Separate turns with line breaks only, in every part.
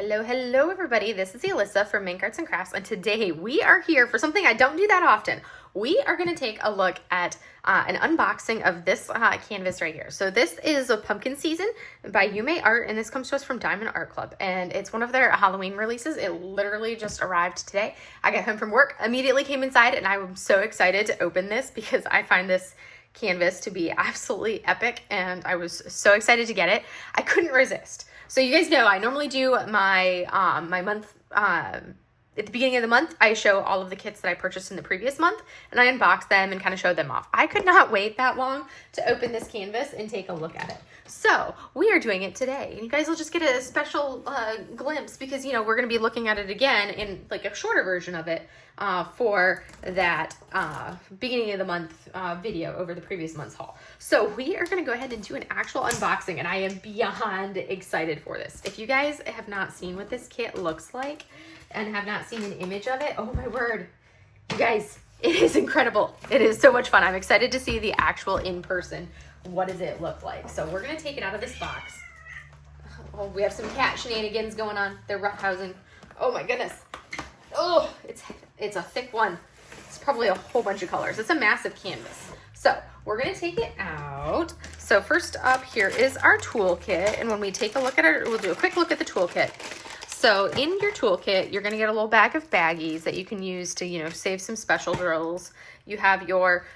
Hello, hello everybody. This is Alyssa from Yuumei Arts and Crafts, and today we are here for something I don't do that often. We are going to take a look at an unboxing of this canvas right here. So this is a Pumpkin Season by Yuumei Art, and this comes to us from Diamond Art Club, and it's one of their Halloween releases. It literally just arrived today. I got home from work, immediately came inside, and I'm so excited to open this because I find this canvas to be absolutely epic, and I was so excited to get it. I couldn't resist. So you guys know I normally do my my month at the beginning of the month. I show all of the kits that I purchased in the previous month, and I unbox them and kind of show them off. I could not wait that long to open this canvas and take a look at it. So we are doing it today, and you guys will just get a special glimpse because, you know, we're going to be looking at it again in like a shorter version of it for that beginning of the month video over the previous month's haul. So we are going to go ahead and do an actual unboxing, and I am beyond excited for this. If you guys have not seen what this kit looks like and have not seen an image of it, oh my word, you guys, it is incredible. It is so much fun. I'm excited to see the actual in person. What does it look like? So we're going to take it out of this box. Oh, we have some cat shenanigans going on. They're roughhousing. Oh my goodness. Oh, it's a thick one. It's probably a whole bunch of colors. It's a massive canvas. So we're going to take it out. So first up here is our toolkit. And when we take a look at it, we'll do a quick look at the toolkit. So in your toolkit, you're going to get a little bag of baggies that you can use to, you know, save some special drills. You have your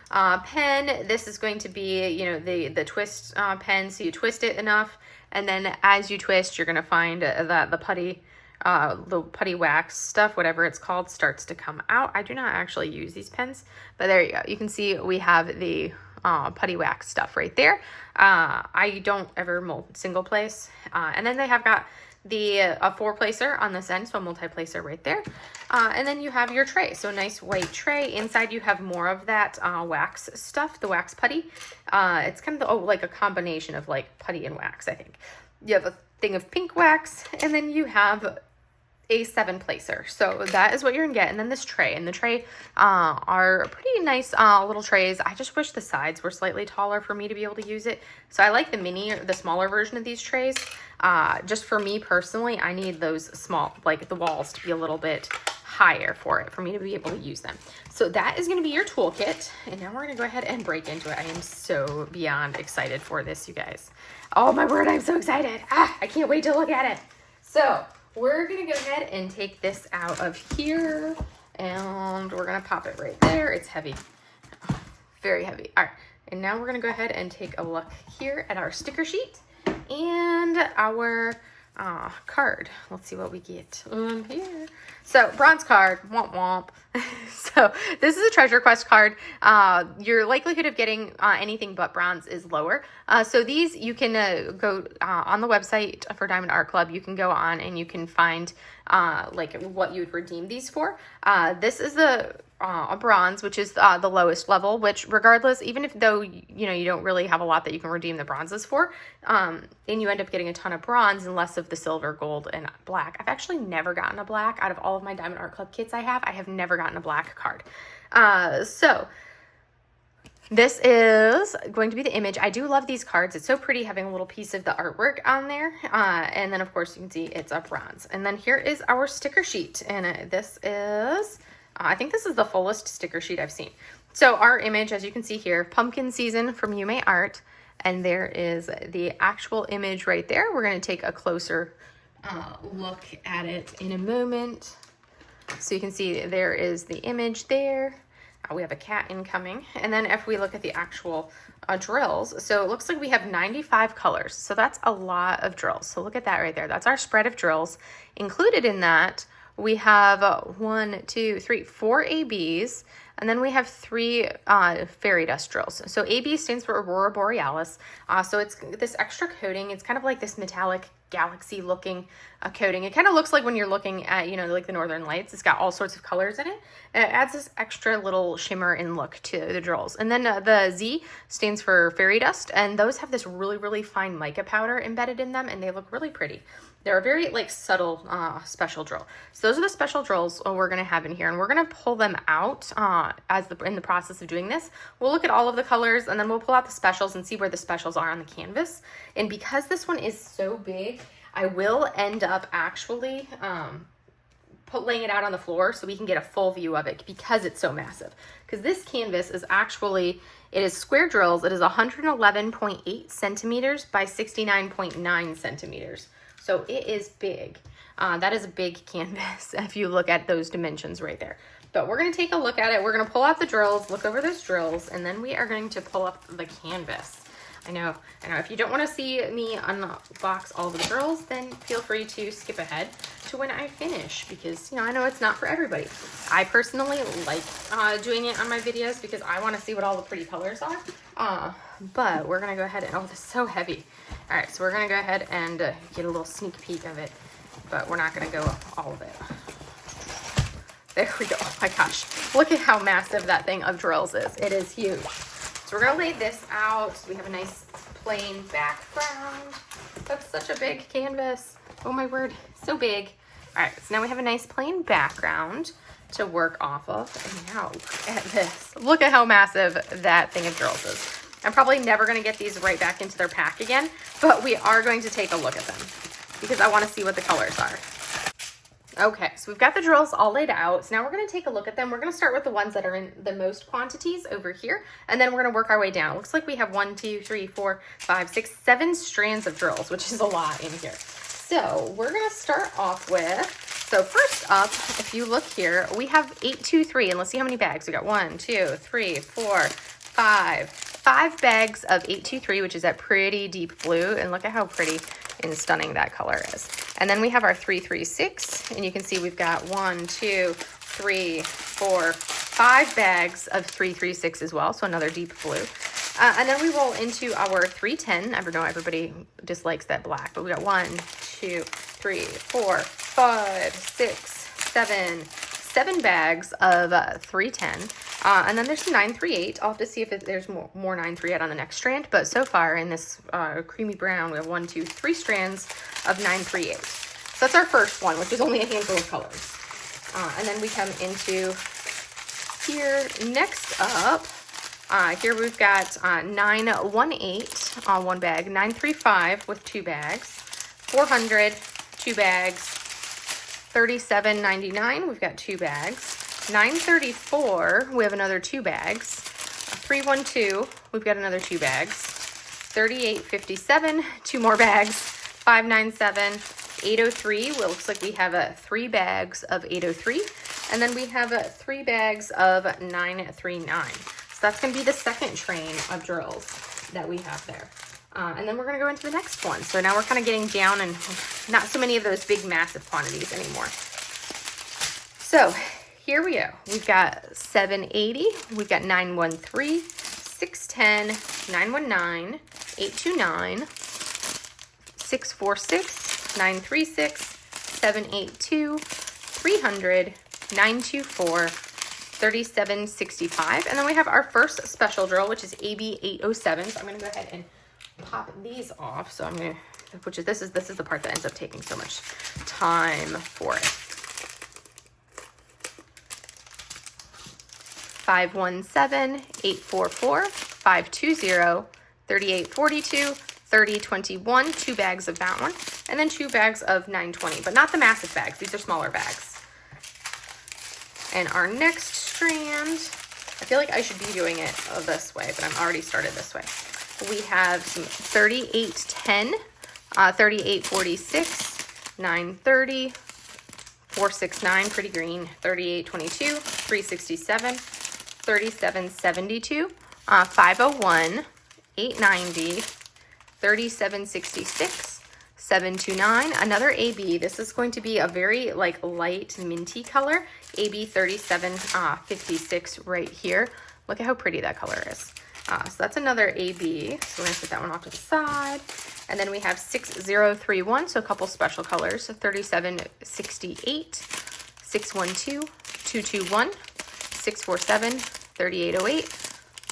pen. This is going to be, you know, the twist pen. So you twist it enough, and then as you twist, you're going to find that the putty wax stuff, whatever it's called, starts to come out. I do not actually use these pens, but there you go. You can see we have the putty wax stuff right there. I don't ever mold single place. And then they have got a four placer on this end, so a multi-placer right there. And then you have your tray, so a nice white tray. Inside you have more of that wax stuff, the wax putty. It's kind of like a combination of like putty and wax, I think. You have a thing of pink wax, and then you have a 7-placer. So that is what you're gonna get. And then this tray, and the tray are pretty nice little trays. I just wish the sides were slightly taller for me to be able to use it. So I like the smaller version of these trays. Just for me personally, I need those small, like the walls to be a little bit higher for me to be able to use them. So that is gonna be your toolkit. And now we're gonna go ahead and break into it. I am so beyond excited for this, you guys. Oh my word, I'm so excited. I can't wait to look at it. So we're gonna go ahead and take this out of here, and we're gonna pop it right there. It's heavy, very heavy. All right, and now we're gonna go ahead and take a look here at our sticker sheet and our card. Let's see what we get here. So bronze card, womp womp. So this is a treasure quest card. Your likelihood of getting anything but bronze is lower. So these you can go on the website for Diamond Art Club. You can go on and you can find like what you would redeem these for. This is a bronze, which is the lowest level, which regardless, even if though, you know, you don't really have a lot that you can redeem the bronzes for, and you end up getting a ton of bronze and less of the silver, gold, and black. I've actually never gotten a black out of all of my Diamond Art Club kits I have never gotten a black card. So this is going to be the image. I do love these cards. It's so pretty having a little piece of the artwork on there. And then of course you can see it's a bronze. And then here is our sticker sheet. And this is, I think this is the fullest sticker sheet I've seen. So our image, as you can see here, Pumpkin Season from Yuumei Art. And there is the actual image right there. We're going to take a closer look at it in a moment. So you can see there is the image there. We have a cat incoming. And then if we look at the actual drills, so it looks like we have 95 colors. So that's a lot of drills. So look at that right there. That's our spread of drills. Included in that, we have 4 ABs, and then we have 3 fairy dust drills. So AB stands for Aurora Borealis. So it's this extra coating. It's kind of like this metallic galaxy looking coating. It kind of looks like when you're looking at, you know, like the Northern Lights. It's got all sorts of colors in it. And it adds this extra little shimmer and look to the drills. And then the Z stands for fairy dust, and those have this really, really fine mica powder embedded in them, and they look really pretty. They're a very like subtle special drill. So those are the special drills we're going to have in here, and we're going to pull them out in the process of doing this. We'll look at all of the colors, and then we'll pull out the specials and see where the specials are on the canvas. And because this one is so big, I will end up actually laying it out on the floor so we can get a full view of it because it's so massive. Because this canvas is actually, it is square drills. It is 111.8 centimeters by 69.9 centimeters. So it is big. That is a big canvas if you look at those dimensions right there. But we're gonna take a look at it. We're gonna pull out the drills, look over those drills, and then we are going to pull up the canvas. I know. If you don't want to see me unbox all the drills, then feel free to skip ahead to when I finish because, you know, I know it's not for everybody. I personally like doing it on my videos because I want to see what all the pretty colors are. But we're going to go ahead and, oh, this is so heavy. All right, so we're going to go ahead and get a little sneak peek of it, but we're not going to go all of it. There we go. Oh my gosh. Look at how massive that thing of drills is. It is huge. So we're gonna lay this out. We have a nice plain background. That's such a big canvas. Oh my word, so big. All right, so now we have a nice plain background to work off of. And now look at this. Look at how massive that thing of drills is. I'm probably never gonna get these right back into their pack again, but we are going to take a look at them because I wanna see what the colors are. Okay, so we've got the drills all laid out. So now we're going to take a look at them. We're going to start with the ones that are in the most quantities over here, and then we're going to work our way down. It looks like we have 1, 2, 3, 4, 5, 6, 7 strands of drills, which is a lot in here. So we're going to start off with, so first up, if you look here, we have 823, and let's see how many bags. We got 1, 2, 3, 4, 5 bags of 823, which is that pretty deep blue, and look at how pretty and stunning that color is. And then we have our 336, and you can see we've got 1, 2, 3, 4, 5 bags of 336 as well, so another deep blue. And then we roll into our 310. I know everybody dislikes that black, but we got 1, 2, 3, 4, 5, 6, 7 bags of 310. And then there's some 938. I'll have to see if there's more 938 on the next strand. But so far in this creamy brown, we have 1, 2, 3 strands of 938. So that's our first one, which is only a handful of colors. And then we come into here. Next up, here we've got 918 on one bag, 935 with 2 bags, 400, 2 bags, 37.99, we've got 2 bags. 934, we have another 2 bags. 312, we've got another 2 bags. 38.57, 2 more bags. 597, 803, well, it looks like we have 3 bags of 803. And then we have 3 bags of 939. So that's going to be the second train of drills that we have there. And then we're going to go into the next one. So now we're kind of getting down and not so many of those big, massive quantities anymore. So here we go. We've got 780, we've got 913, 610, 919, 829, 646, 936, 782, 300, 924, 3765. And then we have our first special drill, which is AB 807. So I'm going to go ahead and pop these off. So I'm going to, this is the part that ends up taking so much time for it. 517, 844, 520, 3842, 3021, 2 bags of that one, and then 2 bags of 920, but not the massive bags. These are smaller bags. And our next strand, I feel like I should be doing it this way, but I'm already started this way. We have some 3810, 3846, 930, 469, pretty green, 3822, 367, 3772, 501, 890, 3766, 729, another AB. This is going to be a very like light minty color, AB 3756 right here. Look at how pretty that color is. So that's another AB. So we're gonna set that one off to the side. And then we have 6031, so a couple special colors. So 3768, 612, 221, 647, 3808,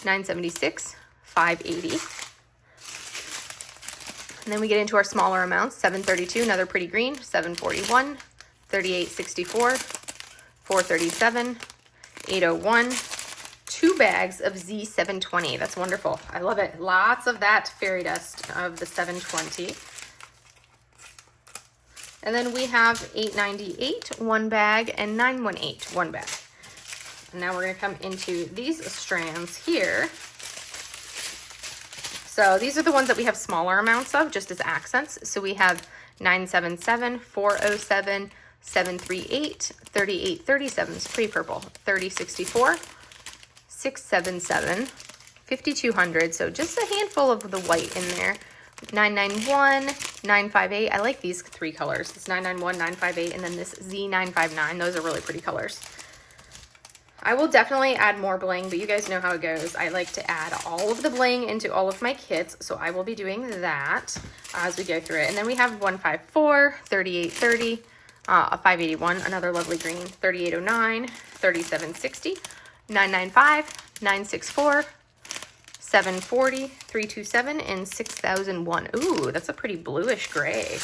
976, 580. And then we get into our smaller amounts, 732, another pretty green, 741, 3864, 437, 801, 2 bags of Z720. That's wonderful. I love it. Lots of that fairy dust of the 720. And then we have 898 one bag and 918 one bag. And now we're going to come into these strands here. So these are the ones that we have smaller amounts of, just as accents. So we have 977, 407, 738, 3837 is pretty purple, 3064, 677, 5200. So just a handful of the white in there. 991, 958. I like these three colors. This 991, 958, and then this Z959. Those are really pretty colors. I will definitely add more bling, but you guys know how it goes. I like to add all of the bling into all of my kits, so I will be doing that as we go through it. And then we have 154, 3830, a 581, another lovely green, 3809, 3760, 995, 964, 740, 327, and 6001. Ooh, that's a pretty bluish gray.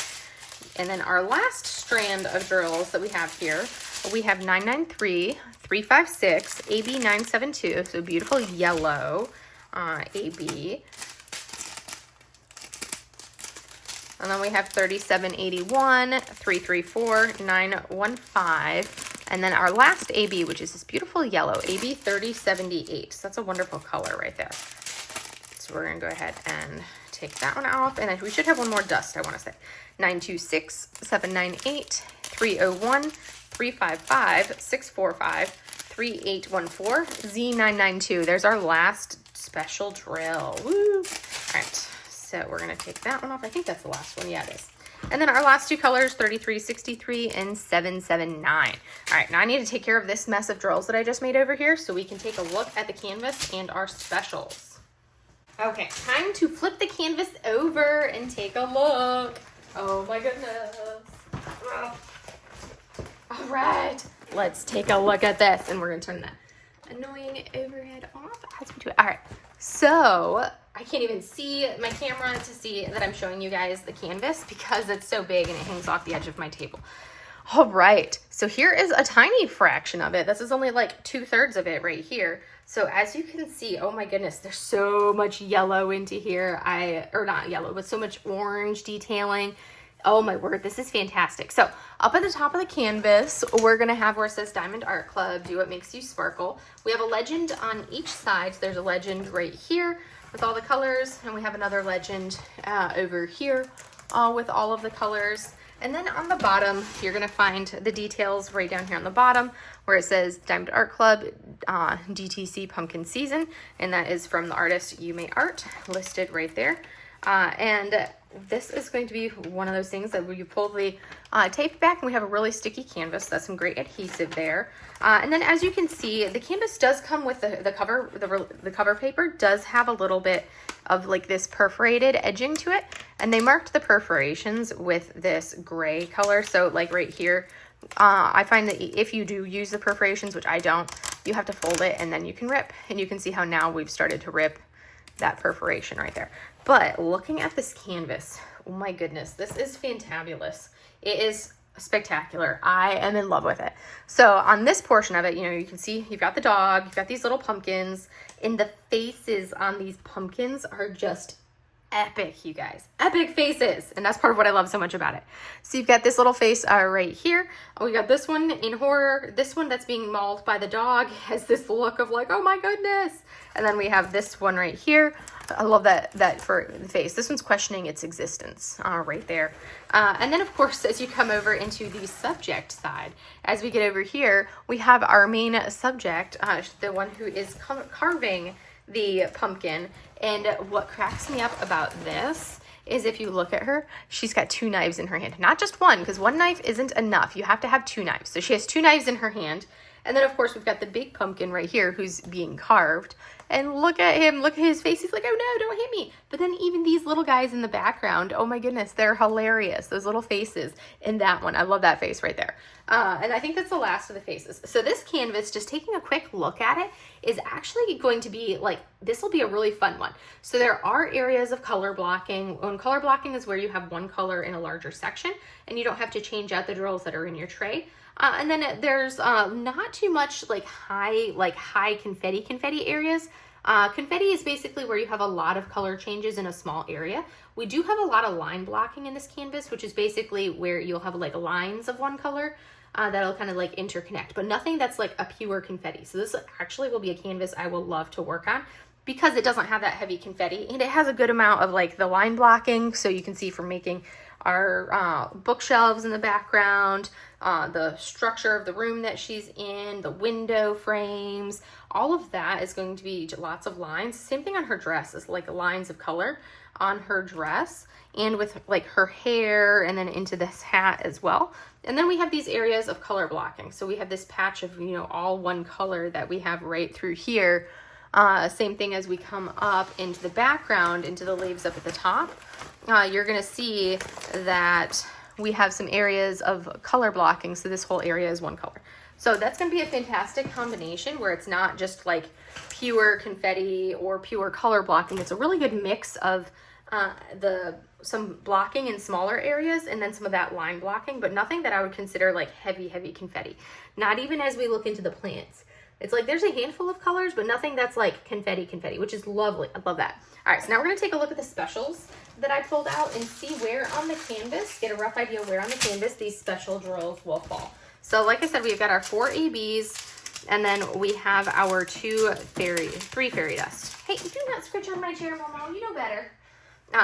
And then our last strand of drills that we have here, we have 993, 356, AB 972, so beautiful yellow AB. And then we have 3781, 334, 915. And then our last AB, which is this beautiful yellow, AB 3078. So that's a wonderful color right there. So we're going to go ahead and take that one off. And then we should have one more dust, I want to say. 926, 798, 301, 355, 645, 3814, Z992. There's our last special drill. Woo! All right, so we're going to take that one off. I think that's the last one. Yeah, it is. And then our last two colors, 3363 and 779. All right, now I need to take care of this mess of drills that I just made over here so we can take a look at the canvas and our specials. Okay, time to flip the canvas over and take a look. Oh my goodness. All right, let's take a look at this. And we're gonna turn that annoying overhead off as we do it. All right, so I can't even see my camera to see that I'm showing you guys the canvas because it's so big and it hangs off the edge of my table. All right, so here is a tiny fraction of it. This is only like 2/3 of it right here. So as you can see, oh my goodness, there's so much yellow into here. Or not yellow, but so much orange detailing. Oh my word, this is fantastic. So up at the top of the canvas, we're gonna have where it says Diamond Art Club, do what makes you sparkle. We have a legend on each side. So there's a legend right here with all the colors, and we have another legend over here with all of the colors. And then on the bottom, you're gonna find the details right down here on the bottom where it says Diamond Art Club DTC Pumpkin Season, and that is from the artist Yuumei Art, listed right there. And this is going to be one of those things that you pull the tape back, and we have a really sticky canvas. That's some great adhesive there. And then as you can see, the canvas does come with the cover. The cover paper does have a little bit of like this perforated edging to it, and they marked the perforations with this gray color. So like right here, I find that if you do use the perforations, which I don't, you have to fold it and then you can rip, and you can see how now we've started to rip that perforation right there. But looking at this canvas, oh my goodness, this is fantabulous. It is spectacular. I am in love with it. So on this portion of it, you know, you can see you've got the dog, you've got these little pumpkins, and the faces on these pumpkins are just epic, you guys. Epic faces. And that's part of what I love so much about it. So you've got this little face right here. We got this one in horror. This one that's being mauled by the dog has this look of like, oh my goodness. And then we have this one right here. I love that for the face. This one's questioning its existence right there. And then, of course, as you come over into the subject side, as we get over here, we have our main subject, the one who is carving the pumpkin. And what cracks me up about this is if you look at her, she's got two knives in her hand. Not just one, because one knife isn't enough. You have to have two knives. So she has two knives in her hand. And then, of course, we've got the big pumpkin right here who's being carved. And look at him. Look at his face. He's like, oh, no, don't hit me. But then even these little guys in the background, oh, my goodness, they're hilarious. Those little faces in that one. I love that face right there. And I think that's the last of the faces. So this canvas, just taking a quick look at it, is actually going to be like, this will be a really fun one. So there are areas of color blocking. And color blocking is where you have one color in a larger section and you don't have to change out the drills that are in your tray. And then there's not too much like high confetti areas. Confetti is basically where you have a lot of color changes in a small area. We do have a lot of line blocking in this canvas, which is basically where you'll have like lines of one color that'll kind of like interconnect, but nothing that's like a pure confetti. So this actually will be a canvas I will love to work on because it doesn't have that heavy confetti, and it has a good amount of like the line blocking, so you can see from making our bookshelves in the background, the structure of the room that she's in, the window frames, all of that is going to be lots of lines. Same thing on her dress, is like lines of color on her dress and with like her hair and then into this hat as well. And then we have these areas of color blocking. So we have this patch of, you know, all one color that we have right through here. Same thing as we come up into the background, into the leaves up at the top. You're gonna see that we have some areas of color blocking. So this whole area is one color. So that's gonna be a fantastic combination where it's not just like pure confetti or pure color blocking. It's a really good mix of some blocking in smaller areas and then some of that line blocking, but nothing that I would consider like heavy confetti. Not even as we look into the plants. It's like there's a handful of colors, but nothing that's like confetti, which is lovely. I love that. All right, so now we're gonna take a look at the specials that I pulled out and see where on the canvas, get a rough idea where on the canvas these special drills will fall. So like I said, we've got our 4 ABs, and then we have our 3 fairy dust. Hey, do not scratch on my chair, Momo, you know better.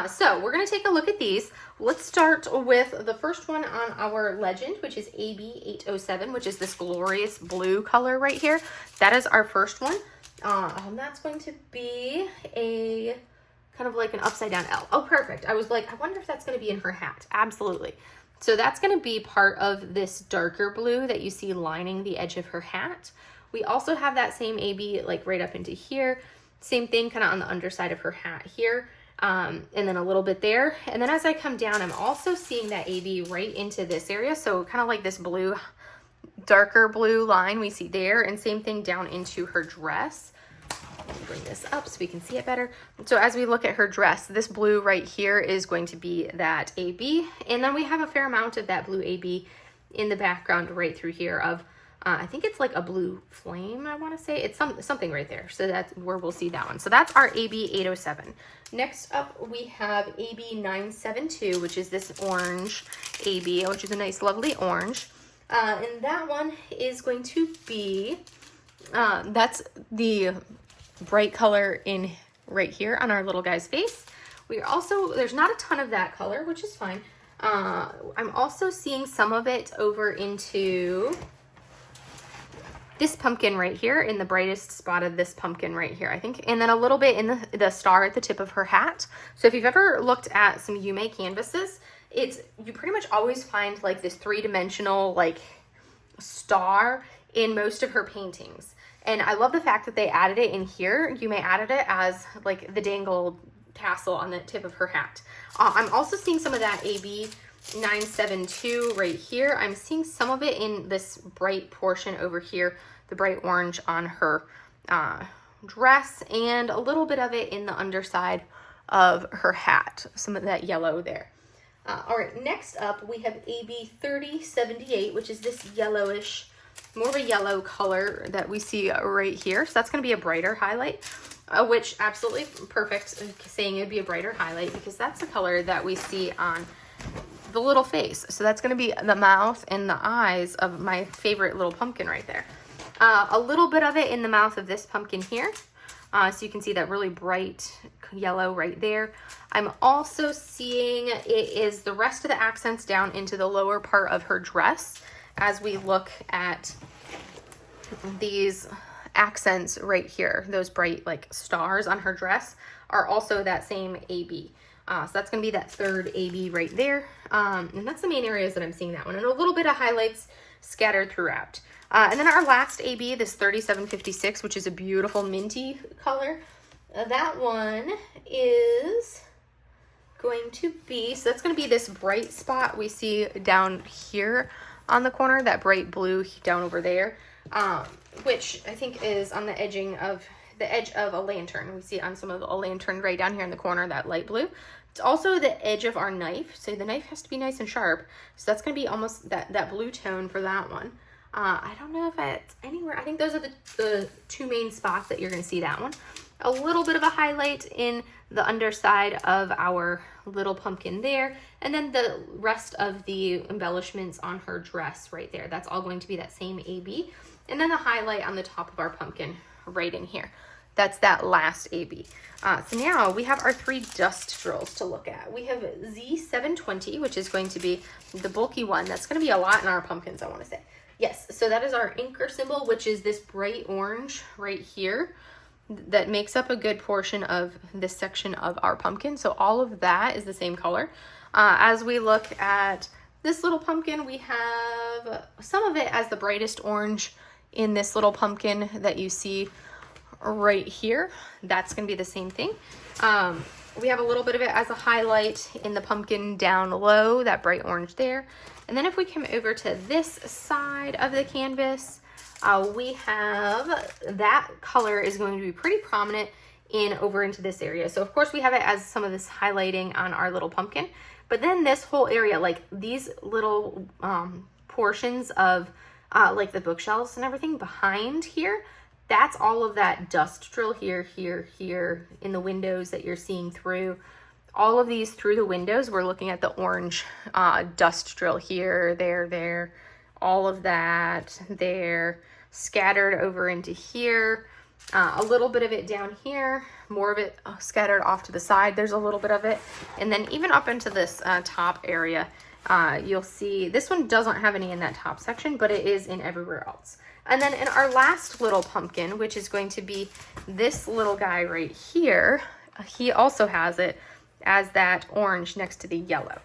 So we're going to take a look at these. Let's start with the first one on our legend, which is AB 807, which is this glorious blue color right here. That is our first one. That's going to be a kind of like an upside down L. Oh, perfect. I was like, I wonder if that's going to be in her hat. Absolutely. So that's going to be part of this darker blue that you see lining the edge of her hat. We also have that same AB like right up into here. Same thing kind of on the underside of her hat here. And then a little bit there. And then as I come down, I'm also seeing that AB right into this area. So kind of like this blue, darker blue line we see there, and same thing down into her dress. Bring this up so we can see it better. So as we look at her dress, this blue right here is going to be that AB. And then we have a fair amount of that blue AB in the background right through here of, I think it's like a blue flame, I want to say. It's something right there. So that's where we'll see that one. So that's our AB 807. Next up, we have AB 972, which is this orange AB, which is a nice, lovely orange. And that one is going to be, that's the bright color in right here on our little guy's face. We are also, there's not a ton of that color, which is fine. I'm also seeing some of it over into this pumpkin right here, in the brightest spot of this pumpkin right here, I think. And then a little bit in the star at the tip of her hat. So if you've ever looked at some Yuumei canvases, you pretty much always find like this 3-dimensional like star in most of her paintings. And I love the fact that they added it in here. Yuumei added it as like the dangled tassel on the tip of her hat. I'm also seeing some of that AB 972 right here. I'm seeing some of it in this bright portion over here, the bright orange on her dress, and a little bit of it in the underside of her hat, some of that yellow there. All right, next up we have AB 3078, which is this yellowish, more of a yellow color that we see right here. So that's going to be a brighter highlight, which absolutely perfect, saying it'd be a brighter highlight because that's the color that we see on the little face. So that's going to be the mouth and the eyes of my favorite little pumpkin right there. A little bit of it in the mouth of this pumpkin here. So you can see that really bright yellow right there. I'm also seeing it is the rest of the accents down into the lower part of her dress as we look at these accents right here. Those bright like stars on her dress are also that same AB. So that's going to be that 3rd AB right there. And that's the main areas that I'm seeing that one. And a little bit of highlights scattered throughout. And then our last AB, this 3756, which is a beautiful minty color. That one is going to be, so that's going to be this bright spot we see down here on the corner, that bright blue down over there, which I think is on the edging of the edge of a lantern. We see it on some of a lantern right down here in the corner, that light blue. It's also the edge of our knife. So the knife has to be nice and sharp. So that's going to be almost that blue tone for that one. I don't know if it's anywhere. I think those are the two main spots that you're going to see that one. A little bit of a highlight in the underside of our little pumpkin there. And then the rest of the embellishments on her dress right there. That's all going to be that same AB. And then the highlight on the top of our pumpkin right in here. That's that last AB. So now we have our 3 dust drills to look at. We have Z720, which is going to be the bulky one. That's going to be a lot in our pumpkins, I want to say. Yes, so that is our anchor symbol, which is this bright orange right here that makes up a good portion of this section of our pumpkin. So all of that is the same color. As we look at this little pumpkin, we have some of it as the brightest orange in this little pumpkin that you see right here. That's going to be the same thing. We have a little bit of it as a highlight in the pumpkin down low, that bright orange there. And then if we come over to this side of the canvas, we have that color is going to be pretty prominent over into this area. So of course we have it as some of this highlighting on our little pumpkin, but then this whole area, like these little portions of like the bookshelves and everything behind here, that's all of that dust drill here, here in the windows that you're seeing through. All of these through the windows, we're looking at the orange dust drill here, there, all of that there, scattered over into here, a little bit of it down here, more of it scattered off to the side. There's a little bit of it. And then even up into this top area, you'll see this one doesn't have any in that top section, but it is in everywhere else. And then in our last little pumpkin, which is going to be this little guy right here, he also has it as that orange next to the yellow.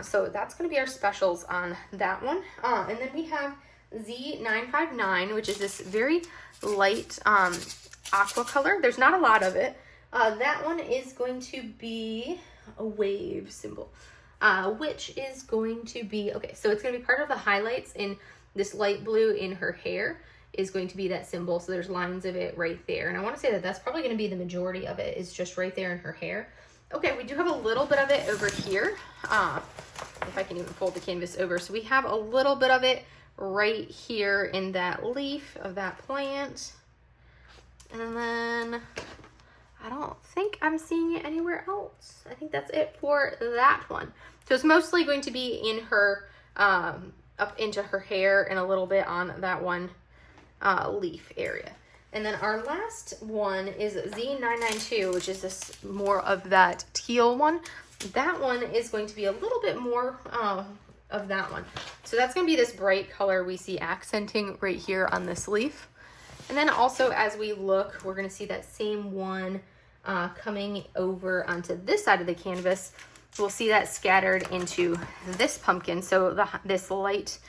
So that's going to be our specials on that one. And then we have Z959, which is this very light aqua color. There's not a lot of it. That one is going to be a wave symbol, which is going to be, okay, so it's going to be part of the highlights in this light blue in her hair is going to be that symbol. So there's lines of it right there. And I want to say that that's probably going to be the majority of it is just right there in her hair. Okay, we do have a little bit of it over here. If I can even fold the canvas over. So we have a little bit of it right here in that leaf of that plant. And then I don't think I'm seeing it anywhere else. I think that's it for that one. So it's mostly going to be in her, up into her hair and a little bit on that one leaf area. And then our last one is Z992, which is this more of that teal one. That one is going to be a little bit more of that one. So that's going to be this bright color we see accenting right here on this leaf. And then also as we look, we're going to see that same one coming over onto this side of the canvas. We'll see that scattered into this pumpkin. So this light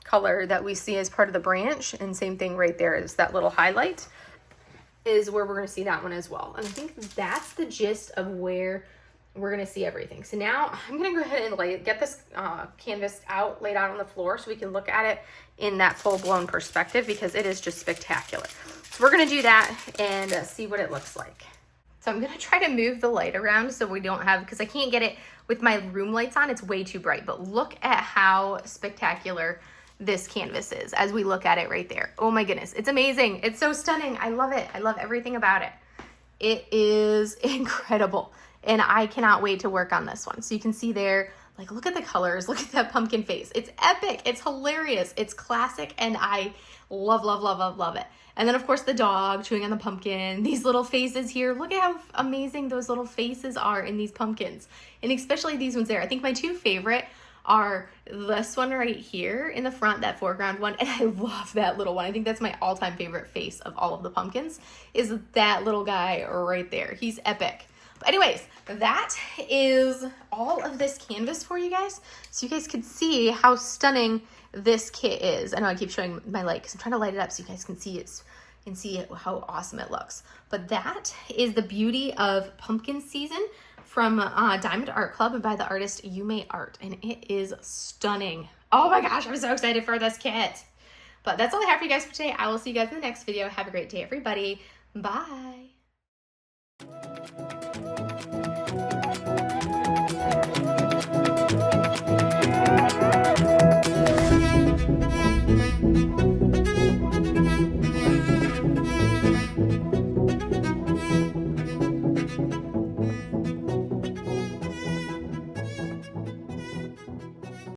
color that we see as part of the branch, and same thing right there is that little highlight, is where we're going to see that one as well. And I think that's the gist of where we're going to see everything. So now I'm going to go ahead and get this canvas laid out on the floor so we can look at it in that full-blown perspective, because it is just spectacular. So we're going to do that and see what it looks like. So I'm going to try to move the light around so we don't have, because I can't get it with my room lights on. It's way too bright. But look at how spectacular this canvas is as we look at it right there. Oh my goodness. It's amazing. It's so stunning. I love it. I love everything about it. It is incredible. And I cannot wait to work on this one. So you can see there, like, look at the colors. Look at that pumpkin face. It's epic. It's hilarious. It's classic. And I love, love, love, love, love it. And then, of course, the dog chewing on the pumpkin. These little faces here. Look at how amazing those little faces are in these pumpkins. And especially these ones there. I think my two favorite are this one right here in the front, that foreground one. And I love that little one. I think that's my all-time favorite face of all of the pumpkins, is that little guy right there. He's epic. But anyways, that is all of this canvas for you guys. So you guys can see how stunning this kit is. I know I keep showing my light because I'm trying to light it up so you guys can see how awesome it looks. But that is the beauty of pumpkin season from Diamond Art Club by the artist Yuumei Art. And it is stunning. Oh my gosh, I'm so excited for this kit. But that's all I have for you guys for today. I will see you guys in the next video. Have a great day, everybody. Bye.